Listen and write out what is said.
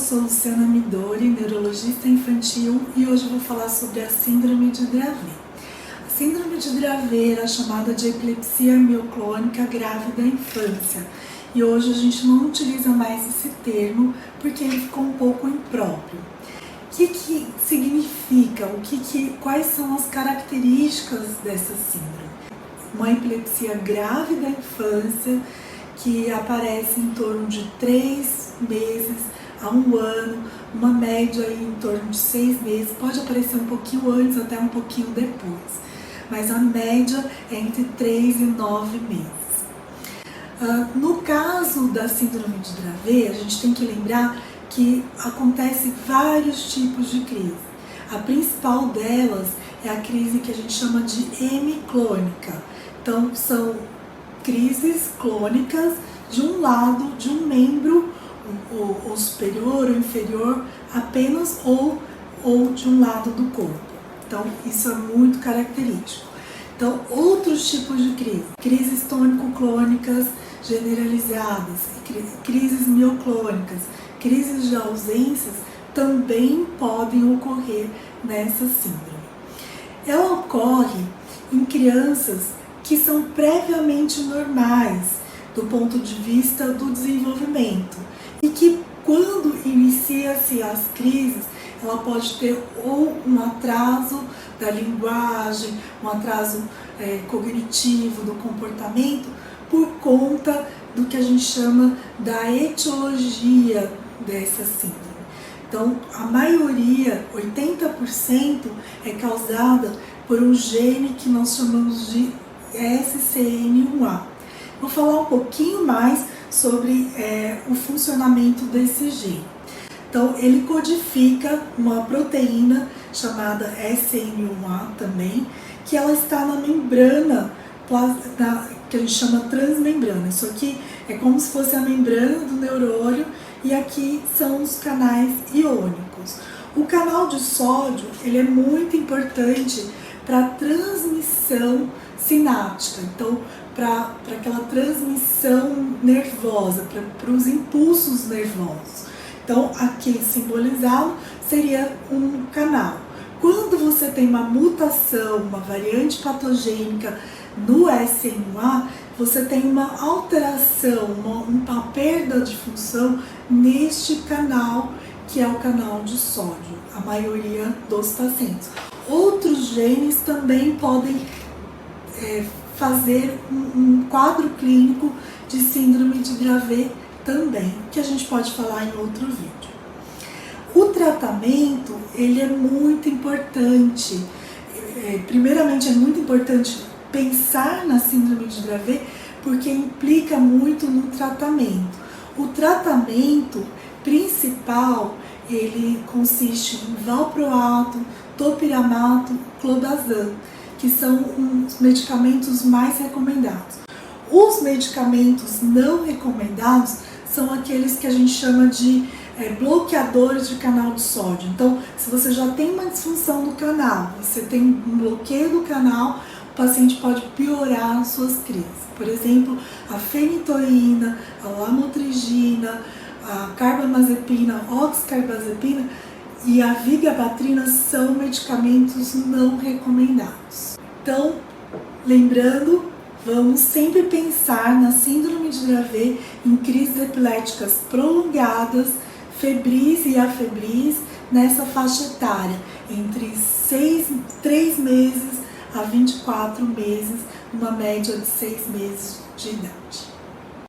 sou Luciana Midori, neurologista infantil, e hoje eu vou falar sobre a síndrome de Dravet. A síndrome de Dravet era chamada de epilepsia mioclônica grave da infância, e hoje a gente não utiliza mais esse termo porque ele ficou um pouco impróprio. O que significa? Quais são as características dessa síndrome? Uma epilepsia grave da infância que aparece em torno de 3 meses a 1 ano, uma média aí em torno de 6 meses, pode aparecer um pouquinho antes, até um pouquinho depois, mas a média é entre 3 e 9 meses. No caso da síndrome de Dravet, a gente tem que lembrar que acontece vários tipos de crise. A principal delas é a crise que a gente chama de hemiclônica. Então, são crises clônicas de um lado, de um membro, ou superior ou inferior apenas, ou de um lado do corpo. Então, isso é muito característico. Então, outros tipos de crise, crises tônico-clônicas generalizadas, crises mioclônicas, crises de ausências também podem ocorrer nessa síndrome. Ela ocorre em crianças que são previamente normais do ponto de vista do desenvolvimento e que, quando inicia-se as crises, ela pode ter ou um atraso da linguagem, um atraso cognitivo do comportamento, por conta do que a gente chama da etiologia dessa síndrome. Então, a maioria, 80%, é causada por um gene que nós chamamos de SCN1A. Vou falar um pouquinho mais sobre o funcionamento desse gene. Então, ele codifica uma proteína chamada SCN1A também, que ela está na membrana, que a gente chama transmembrana. Isso aqui é como se fosse a membrana do neurônio e aqui são os canais iônicos. O canal de sódio, ele é muito importante para a transmissão sináptica, então para aquela transmissão nervosa, para os impulsos nervosos. Então, aqui simbolizado seria um canal. Quando você tem uma mutação, uma variante patogênica no SCN1A, você tem uma alteração, uma perda de função neste canal, que é o canal de sódio, a maioria dos pacientes. Outros genes também podem fazer um quadro clínico de síndrome de Dravet também, que a gente pode falar em outro vídeo. O tratamento, ele é muito importante. Primeiramente, é muito importante pensar na síndrome de Dravet, porque implica muito no tratamento. O tratamento principal, ele consiste em valproato, topiramato, clobazam, que são os medicamentos mais recomendados. Os medicamentos não recomendados são aqueles que a gente chama de bloqueadores de canal de sódio. Então, se você já tem uma disfunção do canal, você tem um bloqueio do canal, o paciente pode piorar as suas crises. Por exemplo, a fenitoína, a lamotrigina, a carbamazepina, a oxcarbazepina e a vigabatrina são medicamentos não recomendados. Então, lembrando, vamos sempre pensar na síndrome de Dravet em crises epiléticas prolongadas, febris e afebris, nessa faixa etária, entre 3 meses a 24 meses, uma média de 6 meses de idade.